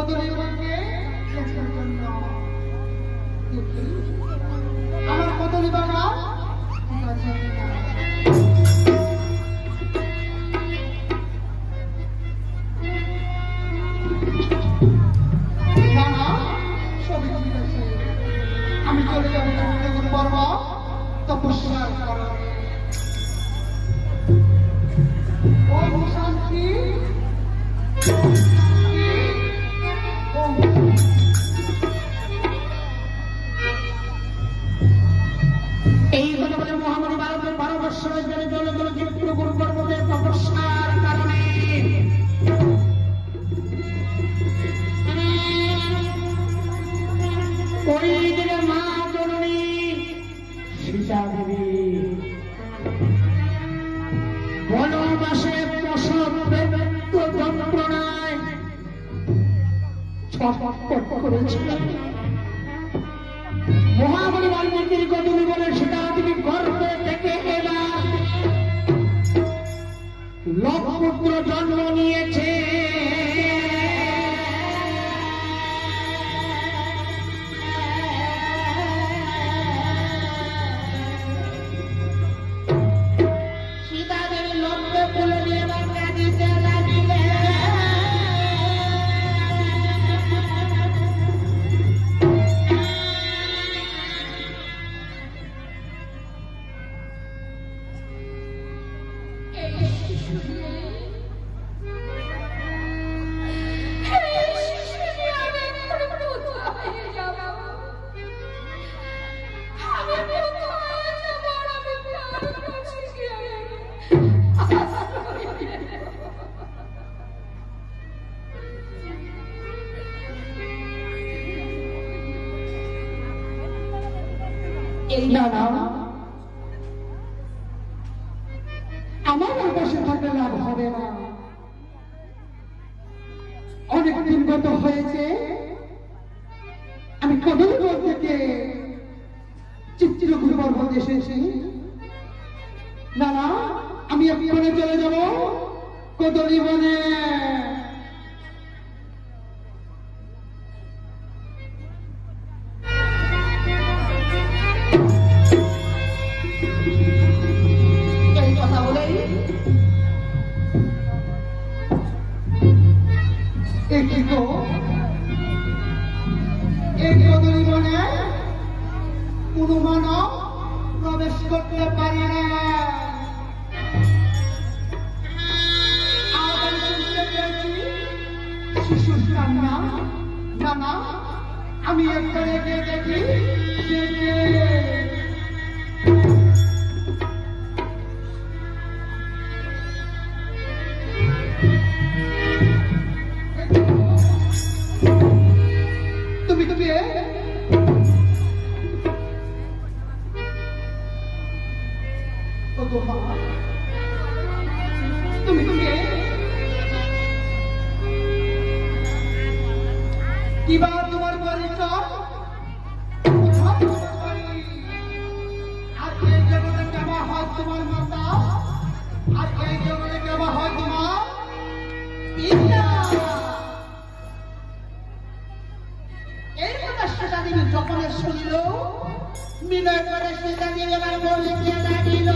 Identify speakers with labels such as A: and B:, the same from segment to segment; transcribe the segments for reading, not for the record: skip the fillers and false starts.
A: কদলীবাকে আমার কদলীবাগা আমি চলে যাবো গুরু বর্মা তপস্যার কারণে। ওম শান্তি এই কথা বলে মহামণি ভারতের 12 বৎসরের জন্য চলে গেল চিত্র গুরু বর্মদের তপস্যার কারণে। ওই দিনে মা জননী সীতা দেবী বনবাসে প্রসব যন্ত্রণায় ছটফট করেছিলেন। মহাবলী বাল্মীকির কদলী বলে সীতা দেবী গর্ভে থেকে এবার লবপুত্র জন্ম নিয়েছে। না না আমার আকাশে থাকলে লাভ হবে না। অনেক দিন গত হয়েছে আমি কদলীবন থেকে চিত্রগুরু বর্মা এসেছি। না না আমি এখানে চলে যাব কদলীবনে। এই কদলীবনে কোনো মানব প্রবেশ করতে পারে না। শিশুর কান্না। না না আমি এখানে গিয়ে দেখি তুমি কিবা তোমার পরিচয় আর এই জগতে কেমন হয় তোমার মাতা আর এই জগতে কেমন হয় তোমার পিতা। এই কথা সীতা দেবী যখন শুনল বিনয় করে সীতা দেবী এবার বলে দাঁড়িল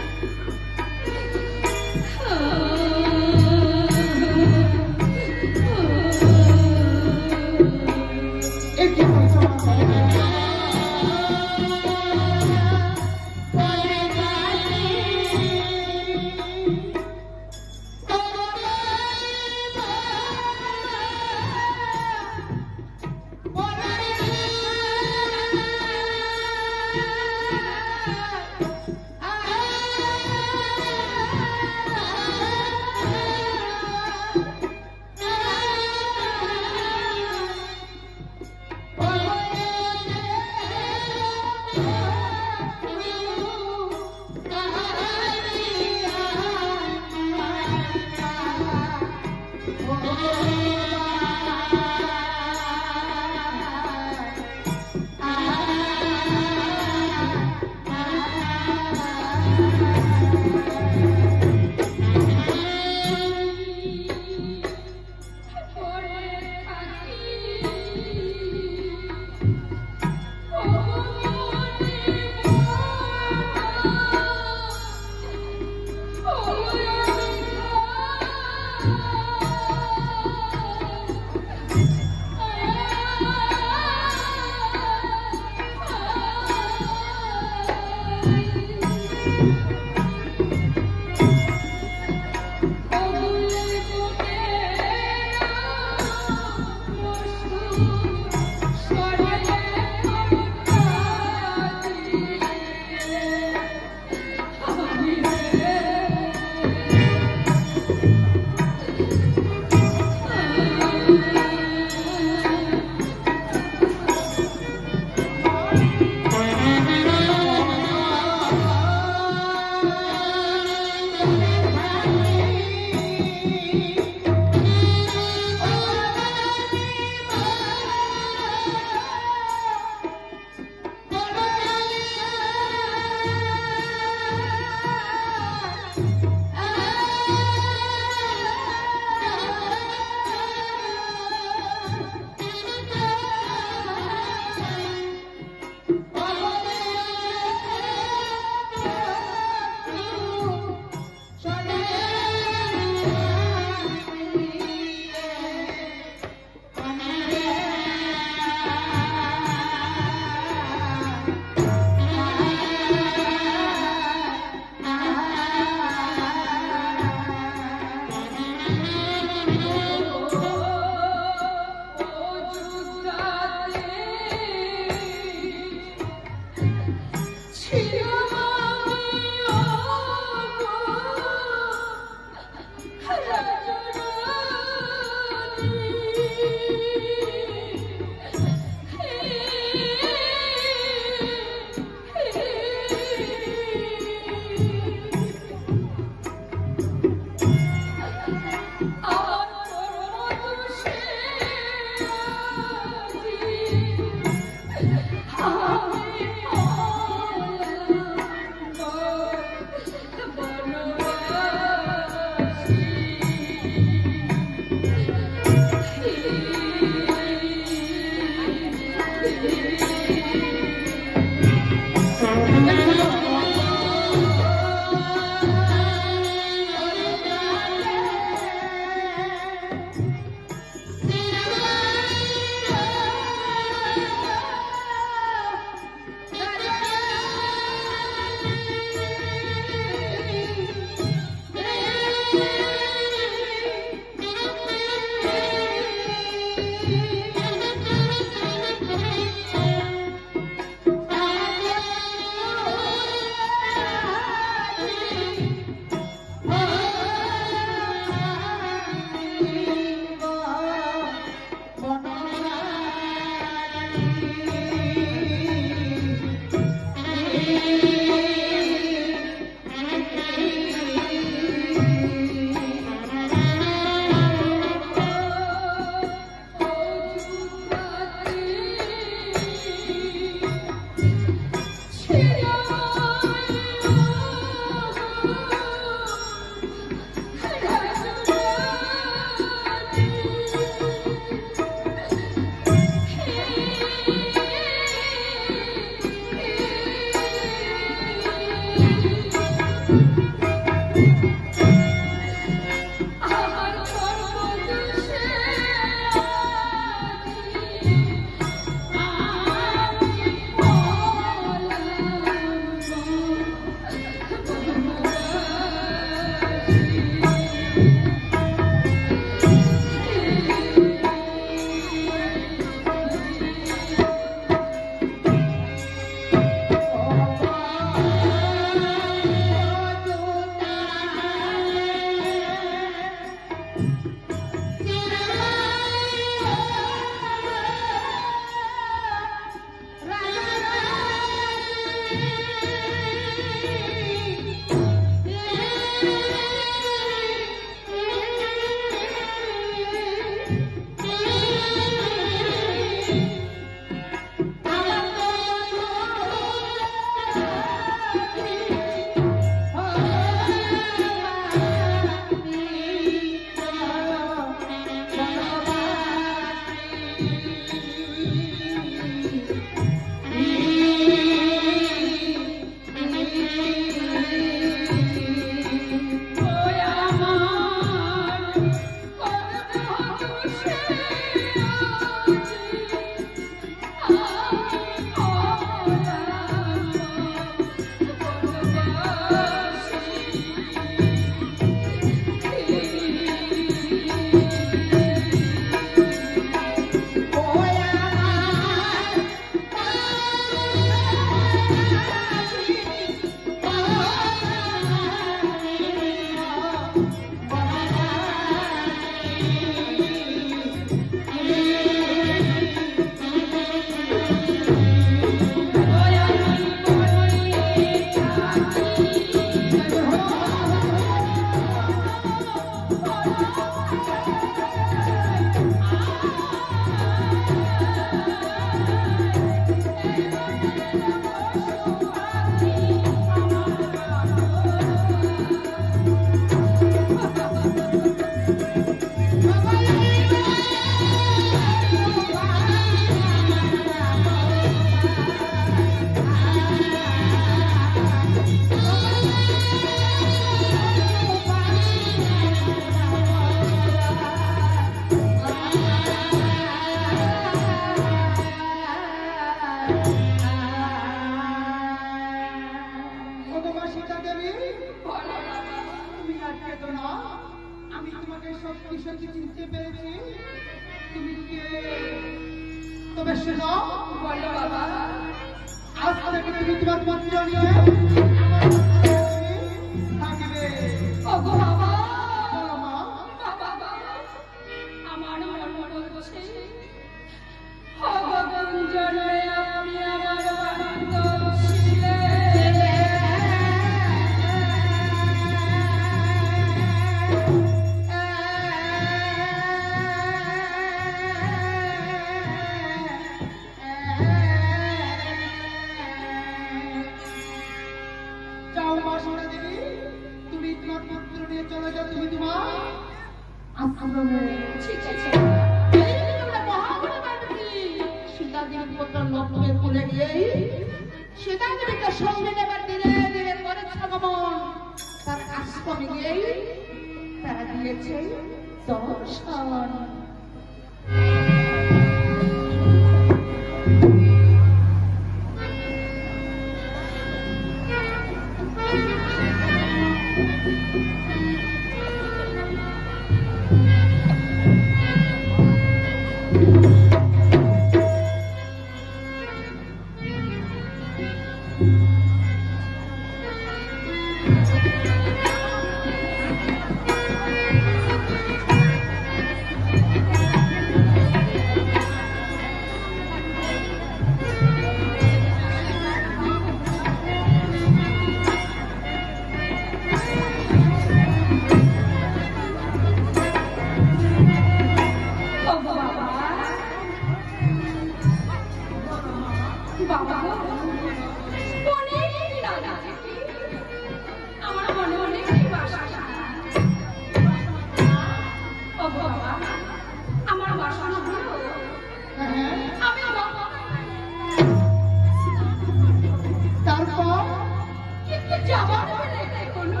B: যাবার বেলা এটাই হলো।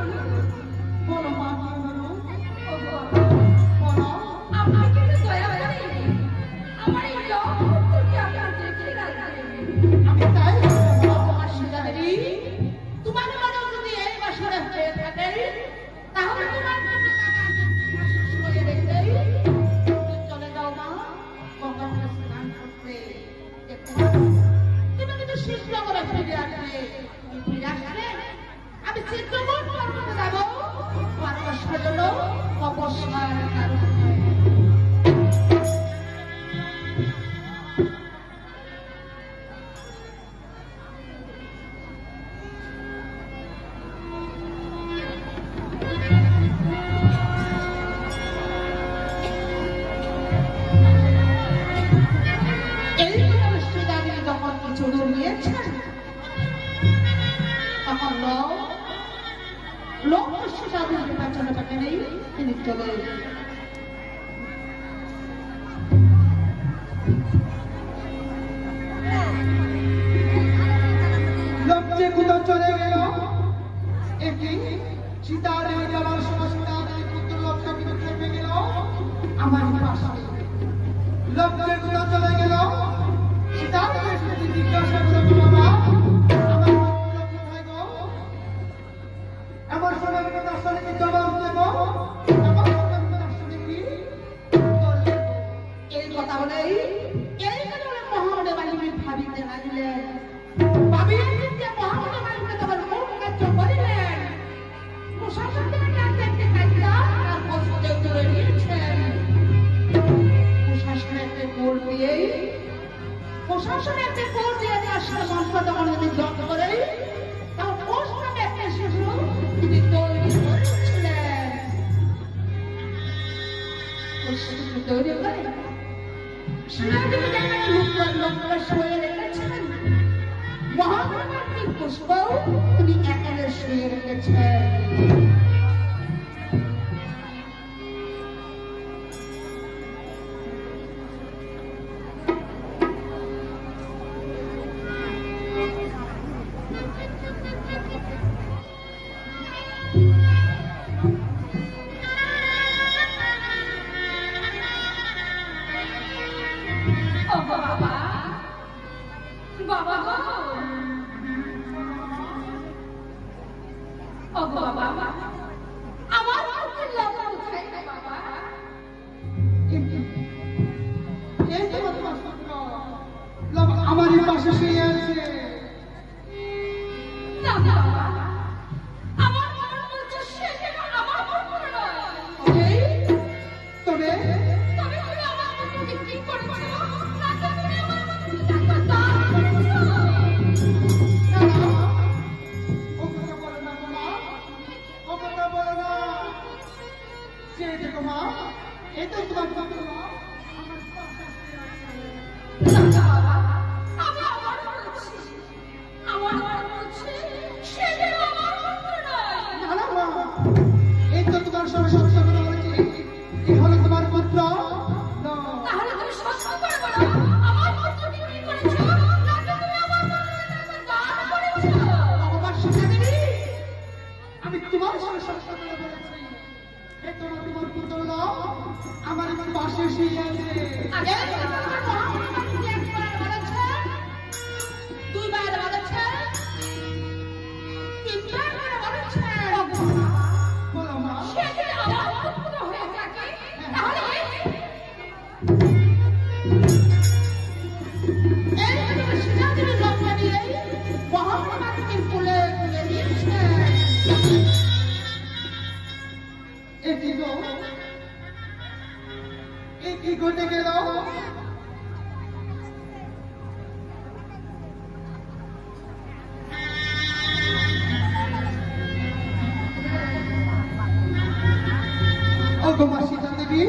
A: বলো মা, কি হলো?
B: বলো, আপনি কিন্তু দয়া করে আমার এই লক্ষ্যটি আপনার দেখে রাখবেন।
A: আমি তাই বলবো তোমার সুজাদেবী, তোমার মনে যদি এই বাসরে হয়ে থাকে তাহলে তোমার শুয়ে রেখেই চলে যাও মা গঙ্গাতে স্নান করতে। তুমি কিন্তু শিশু করে ফিরে আসবে। ফিরে আসলে আমি চিত্রকূট পর্বতে যাবো পরামর্শের জন্য অবসর কারণ। তিনি চলে লক্ষ্যে কোথাও চলে গেল। একটি সীতার যাওয়ার সময় সীতার পুত্র লক্ষ্য কিন্তু থেমে গেল আমার পাশে। লক্ষ্যে কোথাও চলে গেল। সীতার জিজ্ঞাসা করে বাবা আমার লক্ষ্য কোথায় গো? এমন সময় তার সঙ্গে কি জবাব দেব? এমন সময় তার সঙ্গে কি এই কথা বলেই এই কথা বলে মহামনে বালিনী ভাবিতে লাগলেন। ভাবিলেন যে মহামনে বালিনী তোমার মন কার্য করিলেন। প্রশাসনের কাছে একটি কাজটা তার বসতে তুলে নিয়েছেন। প্রশাসনের কোল দিয়েই প্রশাসনের কোল দিয়ে তার সাথে সম্পর্ক যদি যত্ন করে তার পোষ নামে একটা শিশু তিনি তৈরি করেছিলেন। তৈরি করে সেনাপতি দেখেন লক্ষ্য শুয়ে রেখেছিলেন। মহাপ্রভুর পুষ্পও তিনি একালে শুয়ে রেখেছেন। আমারই পাশে শুয়ে আছে। তবে আমার পাশে শুয়ে আছে। দুইবার বলেছে, তিনবার বলেছে। বলো মা, সে যদি আমার পুত্র হয়ে থাকে তাহলে এই সীতাদেবী লক্ষ্য নিয়ে মহাপ্রভুকে কোলে তুলে নিয়েছে। কি ঘটে গেল? তোমার সীতা দেবী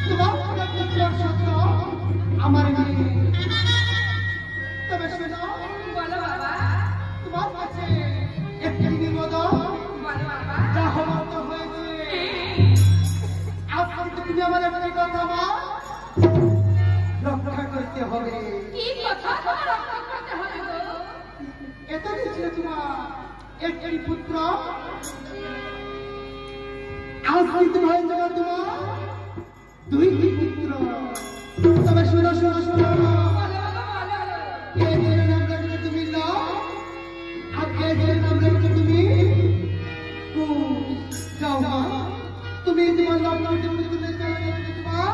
A: তোমার সত্য আমার মেয়ে। তবে শোনো, তোমার কাছে একটি নিবেদন যা হওয়ার তো হয়েছে। আজকে তুমি আমার একটি কথা মা রক্ষা করতে হবে। কি কথা রক্ষা করতে হবে? এতদিন ছিল তোমার একটি পুত্র, আজ কিন্তু হয়েছে তোমার দুইটি পুত্র। তবে শুনো শুনো শুনো, কে ছেলে নাম রাখলে তুমি লও, আর কে ছেলে নাম রাখলে তুমি কুশ। যাও মা, তুমি তোমার লক্ষ্মীর পুত্রের চলে গেছে তোমার